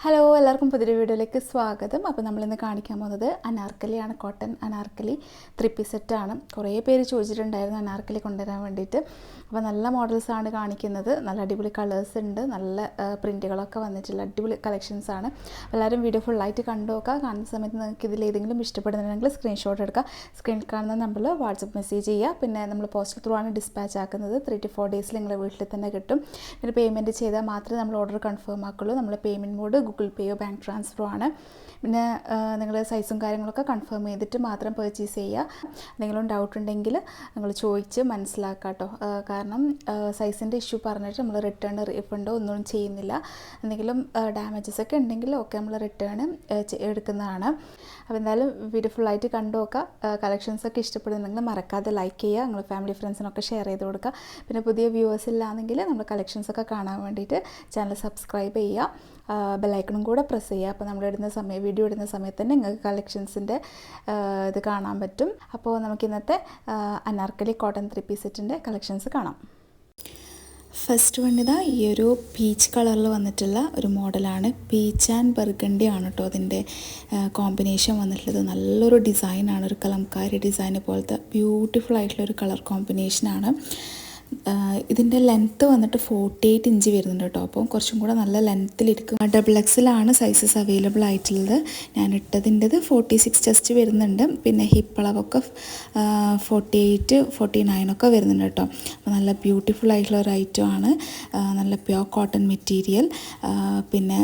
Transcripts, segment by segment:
Hello എല്ലാവർക്കും പുതിയൊരു വീഡിയോയിലേക്ക് സ്വാഗതം. അപ്പോൾ നമ്മളിന്ന് കാണിക്കാൻ പോകുന്നത് അനാർക്കലിയാണ്. കോട്ടൺ അനാർക്കലി 3-piece സെറ്റാണ്. കുറേ പേര് ചോദിച്ചിട്ടുണ്ടായിരുന്നു അനാർക്കലി കൊണ്ടുവരാൻ വേണ്ടിയിട്ട്. അപ്പോൾ നല്ല മോഡൽസാണ് കാണിക്കുന്നത്. നല്ല അടിപൊളി കളേഴ്സ് ഉണ്ട്, നല്ല പ്രിൻറ്റുകളൊക്കെ വന്നിട്ടുള്ള അടിപൊളി കളക്ഷൻസാണ്. എല്ലാവരും വീഡിയോ ഫുള്ളായിട്ട് കണ്ടു നോക്കുക. കാണുന്ന സമയത്ത് നിങ്ങൾക്ക് ഇതിലേതെങ്കിലും ഇഷ്ടപ്പെടുന്നുണ്ടെങ്കിൽ സ്ക്രീൻഷോട്ട് എടുക്കുക. സ്ക്രീനിൽ കാണുന്ന നമ്പറിൽ വാട്സപ്പ് മെസ്സേജ് ചെയ്യുക. പിന്നെ നമ്മൾ പോസ്റ്റൽ ത്രൂ ആണ് ഡിസ്പാച്ച് ആക്കുന്നത്. 3 to 4 ഡേയ്സിൽ നിങ്ങളുടെ വീട്ടിൽ തന്നെ കിട്ടും. പിന്നെ പേയ്മെൻറ്റ് ചെയ്താൽ മാത്രമേ നമ്മൾ ഓർഡർ കൺഫേം ആക്കുള്ളൂ. നമ്മൾ പേയ്മെൻറ്റ് മോഡ് ഗൂഗിൾ പേയോ ബാങ്ക് ട്രാൻസ്ഫറോ ആണ്. പിന്നെ നിങ്ങളുടെ സൈസും കാര്യങ്ങളൊക്കെ കൺഫേം ചെയ്തിട്ട് മാത്രം പർച്ചേസ് ചെയ്യുക. എന്തെങ്കിലും ഡൗട്ട് ഉണ്ടെങ്കിൽ നിങ്ങൾ ചോദിച്ച് മനസ്സിലാക്കുക കേട്ടോ. കാരണം സൈസിൻ്റെ ഇഷ്യൂ പറഞ്ഞിട്ട് നമ്മൾ റിട്ടേൺ റീഫണ്ടോ ഒന്നും ചെയ്യുന്നില്ല. എന്തെങ്കിലും ഡാമേജസ് ഒക്കെ ഉണ്ടെങ്കിൽ ഒക്കെ നമ്മൾ റിട്ടേൺ എടുക്കുന്നതാണ്. അപ്പോൾ എന്തായാലും വീഡിയോ ഫുള്ളായിട്ട് കണ്ടു നോക്കുക. കളക്ഷൻസൊക്കെ ഇഷ്ടപ്പെടുന്നുണ്ടെങ്കിൽ മറക്കാതെ ലൈക്ക് ചെയ്യുക. നിങ്ങൾ ഫാമിലി ഫ്രണ്ട്സിനൊക്കെ ഷെയർ ചെയ്ത് കൊടുക്കുക. പിന്നെ പുതിയ വ്യൂവേഴ്സ് ഇല്ലാന്നെങ്കിൽ നമ്മൾ കളക്ഷൻസൊക്കെ കാണാൻ വേണ്ടിയിട്ട് ചാനൽ സബ്സ്ക്രൈബ് ചെയ്യുക. ബെല്ലൈക്കണും കൂടെ പ്രസ് ചെയ്യുക. അപ്പോൾ നമ്മൾ വീഡിയോ ഇടുന്ന സമയത്ത് തന്നെ നിങ്ങൾക്ക് കളക്ഷൻസിൻ്റെ ഇത് കാണാൻ പറ്റും. അപ്പോൾ നമുക്ക് ഇന്നത്തെ അനാർക്കലി കോട്ടൺ 3-piece സെറ്റിൻ്റെ കളക്ഷൻസ് കാണാം. ഫസ്റ്റ് വൺ ഇതാ ഈ ഒരു പീച്ച് കളറിൽ വന്നിട്ടുള്ള ഒരു മോഡലാണ്. പീച്ച് ആൻഡ് ബർഗണ്ടി ആണ് കേട്ടോ അതിൻ്റെ കോമ്പിനേഷൻ വന്നിട്ടുള്ളത്. നല്ലൊരു ഡിസൈനാണ്, ഒരു കലംകാരി ഡിസൈൻ പോലത്തെ ബ്യൂട്ടിഫുൾ ആയിട്ടുള്ളൊരു കളർ കോമ്പിനേഷനാണ്. ഇതിൻ്റെ ലെങ്ത്ത് വന്നിട്ട് 48 ഇഞ്ച് വരുന്നുണ്ട് കേട്ടോ. അപ്പോൾ കുറച്ചും കൂടെ നല്ല ലെങ്ത്തിലിരിക്കും. XXL സൈസസ് അവൈലബിൾ ആയിട്ടുള്ളത്. ഞാൻ ഇട്ടതിൻ്റെത് 46 ജസ്റ്റ് വരുന്നുണ്ട്. പിന്നെ ഹിപ്പ് അളവൊക്കെ 48, 49 ഒക്കെ വരുന്നുണ്ട് കേട്ടോ. അപ്പോൾ നല്ല ബ്യൂട്ടിഫുൾ ആയിട്ടുള്ള ഒരു ഐറ്റം ആണ്. നല്ല പ്യോർ കോട്ടൺ മെറ്റീരിയൽ. പിന്നെ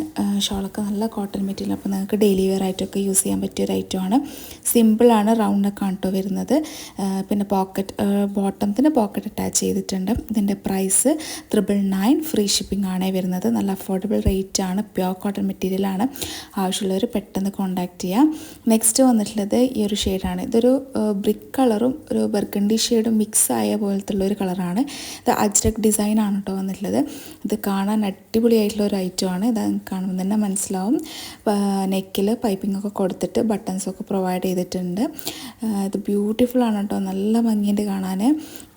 ഷോളൊക്കെ നല്ല കോട്ടൺ മെറ്റീരിയൽ. അപ്പോൾ നിങ്ങൾക്ക് ഡെയിലി വെയർ ആയിട്ടൊക്കെ യൂസ് ചെയ്യാൻ പറ്റിയ ഒരു ഐറ്റമാണ്. സിമ്പിളാണ്, റൗണ്ടൊക്കെ ആണ് കേട്ടോ വരുന്നത്. പിന്നെ ബോട്ടത്തിന് പോക്കറ്റ് അറ്റാച്ച് ചെയ്തിട്ടുണ്ട്. ഇതിൻ്റെ പ്രൈസ് 999 ഫ്രീ ഷിപ്പിംഗ് ആണ് വരുന്നത്. നല്ല അഫോർഡബിൾ റേറ്റ് ആണ്. പ്യോർ കോട്ടൺ മെറ്റീരിയൽ ആണ്. ആവശ്യമുള്ളവർ പെട്ടെന്ന് കോൺടാക്ട് ചെയ്യാം. നെക്സ്റ്റ് വന്നിട്ടുള്ളത് ഈ ഒരു ഷെയ്ഡാണ്. ഇതൊരു ബ്രിക്ക് കളറും ഒരു ബർഗണ്ടി ഷെയ്ഡും മിക്സ് ആയ പോലത്തുള്ള ഒരു കളറാണ്. ഇത് അജ്രക് ഡിസൈൻ ആണ് കേട്ടോ വന്നിട്ടുള്ളത്. ഇത് കാണാൻ അടിപൊളിയായിട്ടുള്ള ഒരു ഐറ്റമാണ്. ഇത് കാണുമ്പോൾ തന്നെ മനസ്സിലാവും. നെക്കിൽ പൈപ്പിംഗ് ഒക്കെ കൊടുത്തിട്ട് ബട്ടൺസൊക്കെ പ്രൊവൈഡ് ചെയ്തിട്ടുണ്ട്. ഇത് ബ്യൂട്ടിഫുൾ ആണ് കേട്ടോ. നല്ല ഭംഗിയുണ്ട് കാണാൻ.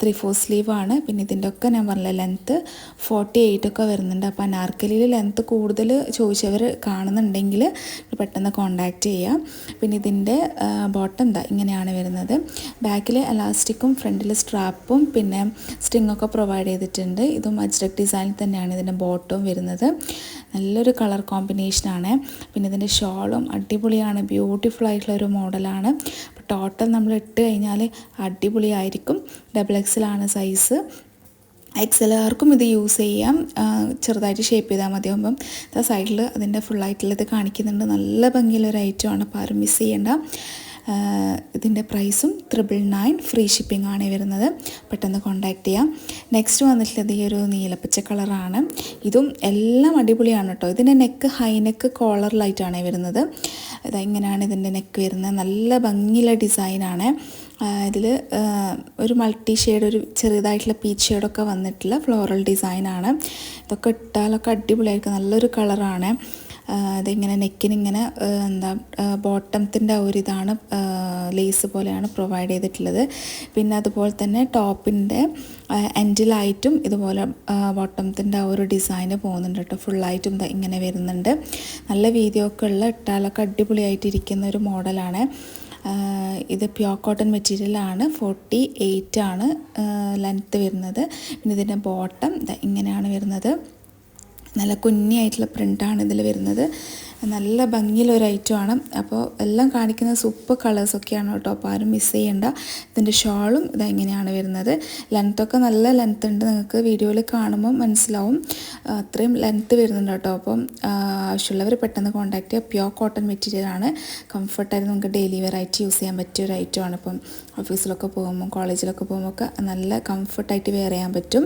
3/4 സ്ലീവ് ആണ്. പിന്നെ ഇതിൻ്റെ ഒക്കെ ഞാൻ പറഞ്ഞ ലെങ്ത്ത് 48 ഒക്കെ വരുന്നുണ്ട്. അപ്പോൾ അനാർക്കലിയിൽ ലെങ്ത്ത് കൂടുതൽ ചോദിച്ചവർ കാണുന്നുണ്ടെങ്കിൽ പെട്ടെന്ന് കോൺടാക്റ്റ് ചെയ്യാം. പിന്നെ ഇതിൻ്റെ ബോട്ടം എന്താ ഇങ്ങനെയാണ് വരുന്നത്. ബാക്കിൽ എലാസ്റ്റിക്കും ഫ്രണ്ടിൽ സ്ട്രാപ്പും പിന്നെ സ്ട്രിങ്ങൊക്കെ പ്രൊവൈഡ് ചെയ്തിട്ടുണ്ട്. ഇതും അജ്രക് ഡിസൈനിൽ തന്നെയാണ് ഇതിൻ്റെ ബോട്ടവും വരുന്നത്. നല്ലൊരു കളർ കോമ്പിനേഷനാണ്. പിന്നെ ഇതിൻ്റെ ഷോളും അടിപൊളിയാണ്. ബ്യൂട്ടിഫുൾ ആയിട്ടുള്ള ഒരു മോഡലാണ്. അപ്പോൾ ടോട്ടൽ നമ്മൾ ഇട്ട് കഴിഞ്ഞാൽ അടിപൊളിയായിരിക്കും. XXL size. XL ഇത് യൂസ് ചെയ്യാം. ചെറുതായിട്ട് ഷേപ്പ് ചെയ്താൽ മതിയാകുമ്പം സൈഡിൽ അതിൻ്റെ ഫുള്ളായിട്ടുള്ളത് കാണിക്കുന്നുണ്ട്. നല്ല ഭംഗിയുള്ളൊരു ഐറ്റമാണ്. അപ്പോൾ ആരും മിസ് ചെയ്യേണ്ട. ഇതിൻ്റെ പ്രൈസും 999 ഫ്രീ ഷിപ്പിംഗ് ആണ് വരുന്നത്. പെട്ടെന്ന് കോൺടാക്ട് ചെയ്യാം. നെക്സ്റ്റ് വന്നിട്ടുള്ളത് ഈ ഒരു നീലപ്പച്ച കളറാണ്. ഇതും എല്ലാം അടിപൊളിയാണ് കേട്ടോ. ഇതിൻ്റെ നെക്ക് ഹൈ നെക്ക് കോളറിലായിട്ടാണ് വരുന്നത്. ഇങ്ങനെയാണ് ഇതിൻ്റെ നെക്ക് വരുന്നത്. നല്ല ഭംഗിയുള്ള ഡിസൈനാണ്. ഇതിൽ ഒരു മൾട്ടി ഷെയ്ഡ്, ഒരു ചെറുതായിട്ടുള്ള പീച്ച് ഷെയ്ഡൊക്കെ വന്നിട്ടുള്ള ഫ്ലോറൽ ഡിസൈനാണ്. ഇതൊക്കെ ഇട്ടാലൊക്കെ അടിപൊളിയായിരിക്കും. നല്ലൊരു കളറാണ്. അതിങ്ങനെ നെക്കിനിങ്ങനെ ബോട്ടത്തിൻ്റെ ഒരു ഇതാണ് ലേസ് പോലെയാണ് പ്രൊവൈഡ് ചെയ്തിട്ടുള്ളത്. പിന്നെ അതുപോലെ തന്നെ ടോപ്പിൻ്റെ എൻഡിലായിട്ടും ഇതുപോലെ ബോട്ടത്തിൻ്റെ ഒരു ഡിസൈന് പോകുന്നുണ്ട് കേട്ടോ. ഫുള്ളായിട്ടും ഇങ്ങനെ വരുന്നുണ്ട്. നല്ല വീതിയൊക്കെ ഉള്ള ഇട്ടാലൊക്കെ അടിപൊളിയായിട്ടിരിക്കുന്ന ഒരു മോഡലാണ്. ഇത് പ്യോർ കോട്ടൺ മെറ്റീരിയലാണ്. 48 ആണ് ലെങ്ത്ത് വരുന്നത്. പിന്നെ ഇതിൻ്റെ ബോട്ടം ഇങ്ങനെയാണ് വരുന്നത്. നല്ല കുഞ്ഞായിട്ടുള്ള പ്രിൻ്റാണ് ഇതിൽ വരുന്നത്. നല്ല ഭംഗിയുള്ളൊരു ഐറ്റമാണ്. അപ്പോൾ എല്ലാം കാണിക്കുന്ന സൂപ്പർ കളേഴ്സൊക്കെയാണ് കേട്ടോ. അപ്പോൾ ആരും മിസ് ചെയ്യേണ്ട. ഇതിൻ്റെ ഷോളും ഇതെങ്ങനെയാണ് വരുന്നത്. ലെങ്ത്തൊക്കെ നല്ല ലെങ്ത്ത് ഉണ്ട്. നിങ്ങൾക്ക് വീഡിയോയിൽ കാണുമ്പോൾ മനസ്സിലാവും. അത്രയും ലെങ്ത്ത് വരുന്നുണ്ട് കേട്ടോ. അപ്പം ആവശ്യമുള്ളവർ പെട്ടെന്ന് കോൺടാക്ട് ചെയ്യുക. പ്യോർ കോട്ടൺ മെറ്റീരിയലാണ്. കംഫർട്ടായിട്ട് നമുക്ക് ഡെയിലി വെയർ ആയിട്ട് യൂസ് ചെയ്യാൻ പറ്റിയ ഒരു ഐറ്റമാണ്. ഇപ്പം ഓഫീസിലൊക്കെ പോകുമ്പോൾ കോളേജിലൊക്കെ പോകുമ്പോൾ ഒക്കെ നല്ല കംഫർട്ടായിട്ട് വെയർ ചെയ്യാൻ പറ്റും.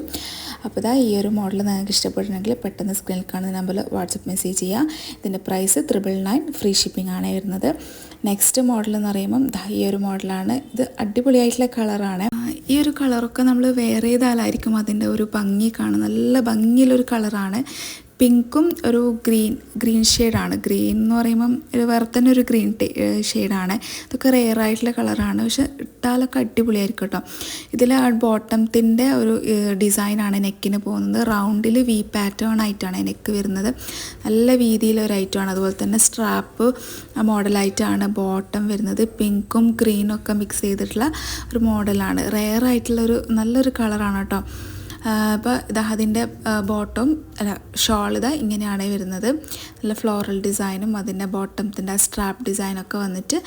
അപ്പോൾ ഈ ഒരു മോഡൽ നിങ്ങൾക്ക് ഇഷ്ടപ്പെട്ടിട്ടുണ്ടെങ്കിൽ പെട്ടെന്ന് സ്ക്രീനിൽ കാണുന്ന നമ്പറിൽ വാട്സപ്പ് മെസ്സേജ് ചെയ്യുക. ഇതിൻ്റെ പ്രൈസ് 999 ഫ്രീ ഷിപ്പിംഗ് ആണ് വരുന്നത്. നെക്സ്റ്റ് മോഡൽ എന്ന് പറയുമ്പം ഈ ഒരു മോഡലാണ്. ഇത് അടിപൊളിയായിട്ടുള്ള കളറാണ്. ഈ ഒരു കളറൊക്കെ നമ്മൾ വെയർ ചെയ്താലായിരിക്കും അതിൻ്റെ ഒരു ഭംഗി കാണും. നല്ല ഭംഗിയുള്ളൊരു കളറാണ്. പിങ്കും ഒരു ഗ്രീൻ ഷെയ്ഡാണ്. ഗ്രീൻ എന്ന് പറയുമ്പം വേറെ തന്നെ ഒരു ഗ്രീൻ ഷെയ്ഡാണ്. ഇതൊക്കെ റെയർ ആയിട്ടുള്ള കളറാണ്, പക്ഷെ ഇട്ടാലൊക്കെ അടിപൊളിയായിരിക്കും കേട്ടോ. ഇതിൽ ആ ബോട്ടത്തിൻ്റെ ഒരു ഡിസൈനാണ് നെക്കിന് പോകുന്നത്. റൗണ്ടിൽ വി പാറ്റേൺ ആയിട്ടാണ് നെക്ക് വരുന്നത്. നല്ല വീതിയിലൊരു ഐറ്റമാണ്. അതുപോലെ തന്നെ സ്ട്രാപ്പ് മോഡലായിട്ടാണ് ബോട്ടം വരുന്നത്. പിങ്കും ഗ്രീനും ഒക്കെ മിക്സ് ചെയ്തിട്ടുള്ള ഒരു മോഡലാണ്. റെയർ ആയിട്ടുള്ളൊരു നല്ലൊരു കളറാണ് കേട്ടോ. അപ്പോൾ ഇതാ അതിൻ്റെ ബോട്ടം ഷോൾ ഇങ്ങനെയാണ് വരുന്നത്. നല്ല ഫ്ലോറൽ ഡിസൈനും അതിൻ്റെ ബോട്ടത്തിൻ്റെ സ്ട്രാപ്പ് ഡിസൈനൊക്കെ വന്നിട്ട്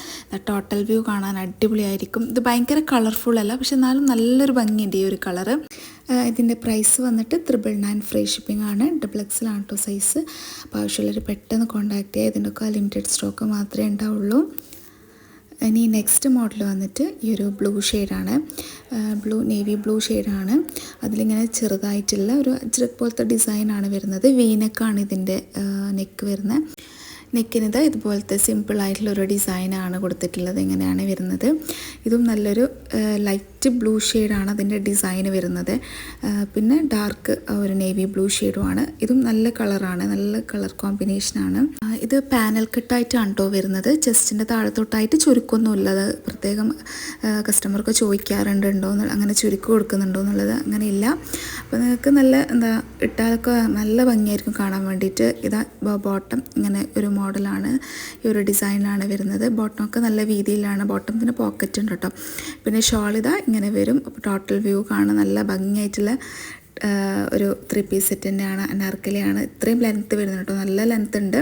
ടോട്ടൽ വ്യൂ കാണാൻ അടിപൊളിയായിരിക്കും. ഇത് ഭയങ്കര കളർഫുൾ അല്ല, പക്ഷെ എന്നാലും നല്ലൊരു ഭംഗിയുണ്ട് ഈ ഒരു കളറ്. ഇതിൻ്റെ പ്രൈസ് വന്നിട്ട് 999 ഫ്രീ ഷിപ്പിംഗ് ആണ്. XXL ആണ് കേട്ടോ സൈസ്. അപ്പോൾ ആവശ്യമുള്ളവർ പെട്ടെന്ന് കോൺടാക്ട് ചെയ്യുക. ഇതിൻ്റെയൊക്കെ ലിമിറ്റഡ് സ്റ്റോക്ക് മാത്രമേ ഉണ്ടാവുള്ളൂ. ഇനി നെക്സ്റ്റ് മോഡൽ വന്നിട്ട് ഈ ഒരു ബ്ലൂ ഷെയ്ഡാണ്. നേവി ബ്ലൂ ഷെയ്ഡാണ്. അതിലിങ്ങനെ ചെറുതായിട്ടുള്ള ഒരു അജ്രക് പോലത്തെ ഡിസൈനാണ് വരുന്നത്. വീനക്കാണ് ഇതിൻ്റെ നെക്ക് വരുന്നത്. നെക്കിനിത് ഇതുപോലത്തെ സിമ്പിളായിട്ടുള്ളൊരു ഡിസൈനാണ് കൊടുത്തിട്ടുള്ളത്. ഇങ്ങനെയാണ് വരുന്നത്. ഇതും നല്ലൊരു ലൈറ്റ് ബ്ലൂ ഷെയ്ഡാണ് അതിൻ്റെ ഡിസൈൻ വരുന്നത്. പിന്നെ ഡാർക്ക് ഒരു നേവി ബ്ലൂ ഷെയ്ഡുമാണ്. ഇതും നല്ല കളറാണ്, നല്ല കളർ കോമ്പിനേഷനാണ്. ഇത് പാനൽ കട്ടായിട്ടാണ് കേട്ടോ വരുന്നത്. ചെസ്റ്റിൻ്റെ താഴത്തോട്ടായിട്ട് ചുരുക്കൊന്നുമില്ല. അത് പ്രത്യേകം കസ്റ്റമർക്ക് ചോദിക്കാറുണ്ടോ അങ്ങനെ ചുരുക്ക് കൊടുക്കുന്നുണ്ടോ എന്നുള്ളത്. അങ്ങനെയില്ല. അപ്പോൾ നിങ്ങൾക്ക് നല്ല ഇട്ടാലൊക്കെ നല്ല ഭംഗിയായിരിക്കും കാണാൻ വേണ്ടിയിട്ട്. ഇതാ ബോട്ടം ഇങ്ങനെ ഒരു മോഡലാണ്, ഈ ഒരു ഡിസൈനാണ് വരുന്നത്. ബോട്ടമൊക്കെ നല്ല വീതിയിലാണ്. ബോട്ടത്തിന് പോക്കറ്റ് ഉണ്ട് കേട്ടോ. പിന്നെ ഷോൾ ഇങ്ങനെ വരും. അപ്പോൾ ടോട്ടൽ വ്യൂ കാണാൻ നല്ല ഭംഗിയായിട്ടുള്ള ഒരു 3 പീസ് സെറ്റ് തന്നെയാണ്. അനാർക്കലിയാണ്. ഇത്രയും ലെങ്ത്ത് വരുന്നുണ്ട് കേട്ടോ. നല്ല ലെങ്ത്ത് ഉണ്ട്.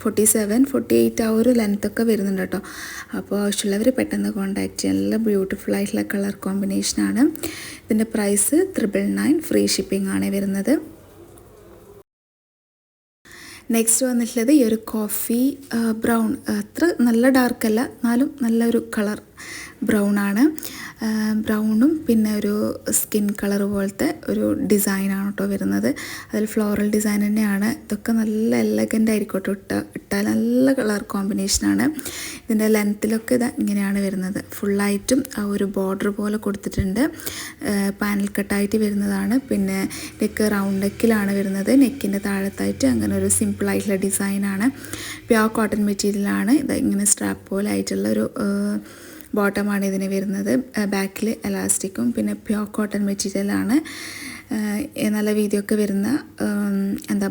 47, 48 ആ ഒരു ലെങ്ത്തൊക്കെ വരുന്നുണ്ട് കേട്ടോ. അപ്പോൾ ആവശ്യമുള്ളവർ പെട്ടെന്ന് കോൺടാക്ട് ചെയ്യാം. നല്ല ബ്യൂട്ടിഫുൾ ആയിട്ടുള്ള കളർ കോമ്പിനേഷനാണ്. ഇതിൻ്റെ പ്രൈസ് 999 ഫ്രീ ഷിപ്പിംഗ് ആണ് വരുന്നത്. നെക്സ്റ്റ് വന്നിട്ടുള്ളത് ഈ ഒരു കോഫി ബ്രൗൺ. അത്ര നല്ല ഡാർക്കല്ല, എന്നാലും നല്ലൊരു കളർ ബ്രൗണാണ്. ബ്രൗണും പിന്നെ ഒരു സ്കിൻ കളർ പോലത്തെ ഒരു ഡിസൈനാണ് കേട്ടോ വരുന്നത്. അതിൽ ഫ്ലോറൽ ഡിസൈൻ തന്നെയാണ്. ഇതൊക്കെ നല്ല എലഗൻ്റ് ആയിരിക്കും കേട്ടോ. ഇട്ടാൽ നല്ല കളർ കോമ്പിനേഷനാണ്. ഇതിൻ്റെ ലെങ്ത്തിലൊക്കെ ഇങ്ങനെയാണ് വരുന്നത്. ഫുള്ളായിട്ടും ആ ഒരു ബോർഡർ പോലെ കൊടുത്തിട്ടുണ്ട്. പാനൽ കട്ടായിട്ട് വരുന്നതാണ്. പിന്നെ നെക്ക് റൗണ്ട് നെക്കിലാണ് വരുന്നത്. നെക്കിൻ്റെ താഴത്തായിട്ട് അങ്ങനെ ഒരു സിമ്പിളായിട്ടുള്ള ഡിസൈനാണ്. പ്യോർ കോട്ടൺ മെറ്റീരിയലാണ്. ഇങ്ങനെ സ്ട്രാപ്പ് പോലെ ആയിട്ടുള്ള ഒരു ബോട്ടമാണ് ഇതിന് വരുന്നത്. ബാക്കിൽ എലാസ്റ്റിക്കും പിന്നെ പ്യോർ കോട്ടൺ മെറ്റീരിയലാണ്. നല്ല വീതിയൊക്കെ വരുന്ന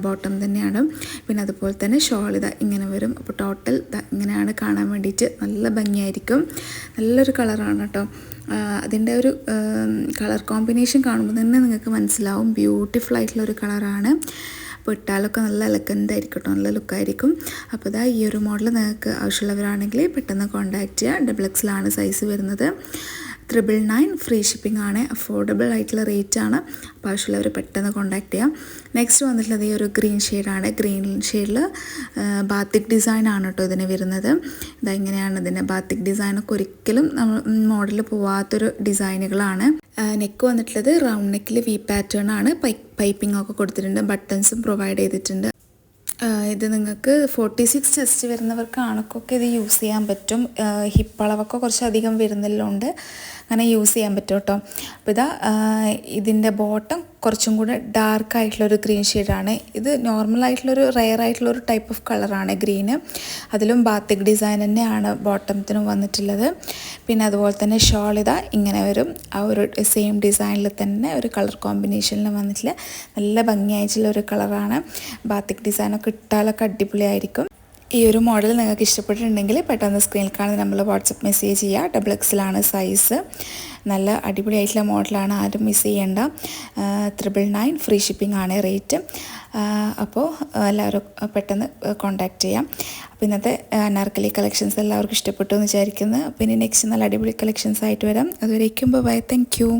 ബോട്ടം തന്നെയാണ്. പിന്നെ അതുപോലെ തന്നെ ഷോൾ ഇങ്ങനെ വരും. അപ്പോൾ ടോട്ടൽ ഇങ്ങനെയാണ് കാണാൻ വേണ്ടിയിട്ട്. നല്ല ഭംഗിയായിരിക്കും. നല്ലൊരു കളറാണ് കേട്ടോ. അതിൻ്റെ ഒരു കളർ കോമ്പിനേഷൻ കാണുമ്പോൾ തന്നെ നിങ്ങൾക്ക് മനസ്സിലാവും ബ്യൂട്ടിഫുൾ ആയിട്ടുള്ളൊരു കളറാണ്. അപ്പോൾ ഇട്ടാലൊക്കെ നല്ല എലഗൻ്റായിരിക്കും കേട്ടോ. നല്ല ലുക്കായിരിക്കും. അപ്പോൾ ഈ ഒരു മോഡൽ നിങ്ങൾക്ക് ആവശ്യമുള്ളവരാണെങ്കിൽ പെട്ടെന്ന് കോൺടാക്ട് ചെയ്യുക. XXL ആണ് സൈസ് വരുന്നത്. 999 ഫ്രീ ഷിപ്പിംഗ് ആണ്. അഫോർഡബിൾ ആയിട്ടുള്ള റേറ്റ് ആണ്. അപ്പോൾ ആവശ്യമുള്ളവർ പെട്ടെന്ന് കോൺടാക്ട് ചെയ്യാം. നെക്സ്റ്റ് വന്നിട്ടുള്ളത് ഈ ഒരു ഗ്രീൻ ഷെയ്ഡാണ്. ഗ്രീൻ ഷെയ്ഡിൽ ബാത്തിക് ഡിസൈനാണ് കേട്ടോ ഇതിന് വരുന്നത്. ഇങ്ങനെയാണ് ഇതിൻ്റെ ബാത്തിക് ഡിസൈനൊക്കെ ഒരിക്കലും നമ്മൾ മോഡൽ പോവാത്തൊരു ഡിസൈനുകളാണ്. നെക്ക് വന്നിട്ടുള്ളത് റൗണ്ട് നെക്കിൽ വി പാറ്റേൺ ആണ്. പൈപ്പിംഗ് ഒക്കെ കൊടുത്തിട്ടുണ്ട്. ബട്ടൺസും പ്രൊവൈഡ് ചെയ്തിട്ടുണ്ട്. ഇത് നിങ്ങൾക്ക് 46 ചെസ്റ്റ് വരുന്നവർക്ക് ആണക്കൊക്കെ ഇത് യൂസ് ചെയ്യാൻ പറ്റും. ഹിപ്പ് അളവൊക്കെ കുറച്ചധികം വരുന്നതിലുണ്ട്. അങ്ങനെ യൂസ് ചെയ്യാൻ പറ്റും കേട്ടോ. അപ്പോൾ ഇതിൻ്റെ ബോട്ടം കുറച്ചും കൂടെ ഡാർക്കായിട്ടുള്ളൊരു ഗ്രീൻ ഷെയ്ഡാണ്. ഇത് നോർമലായിട്ടുള്ളൊരു റെയർ ആയിട്ടുള്ളൊരു ടൈപ്പ് ഓഫ് കളറാണ് ഗ്രീന്. അതിലും ബാത്തിക് ഡിസൈൻ തന്നെയാണ് ബോട്ടത്തിനും വന്നിട്ടുള്ളത്. പിന്നെ അതുപോലെ തന്നെ ഷോൾ ഇങ്ങനെ വരും. ആ ഒരു സെയിം ഡിസൈനിൽ തന്നെ ഒരു കളർ കോമ്പിനേഷനിൽ വന്നിട്ടുള്ള നല്ല ഭംഗിയായിട്ടുള്ളൊരു കളറാണ്. ബാത്തിക് ഡിസൈനൊക്കെ ഇട്ടാലൊക്കെ അടിപൊളിയായിരിക്കും. ഈ ഒരു മോഡൽ നിങ്ങൾക്ക് ഇഷ്ടപ്പെട്ടിട്ടുണ്ടെങ്കിൽ പെട്ടെന്ന് സ്ക്രീനിൽ കാണുന്ന നമ്മൾ വാട്സപ്പ് മെസ്സേജ് ചെയ്യുക. XXL ആണ് സൈസ്. നല്ല അടിപൊളിയായിട്ടുള്ള മോഡലാണ്. ആരും മിസ് ചെയ്യേണ്ട. 999 ഫ്രീ ഷിപ്പിംഗ് ആണ് റേറ്റ്. അപ്പോൾ എല്ലാവരും പെട്ടെന്ന് കോൺടാക്ട് ചെയ്യാം. അപ്പോൾ ഇന്നത്തെ അനാർക്കലി കളക്ഷൻസ് എല്ലാവർക്കും ഇഷ്ടപ്പെട്ടു എന്ന് വിചാരിക്കുന്നു. അപ്പോൾ ഇനി നെക്സ്റ്റ് നല്ല അടിപൊളി കളക്ഷൻസ് ആയിട്ട് വരാം. അതുവരേക്കും ബൈ. Thank you.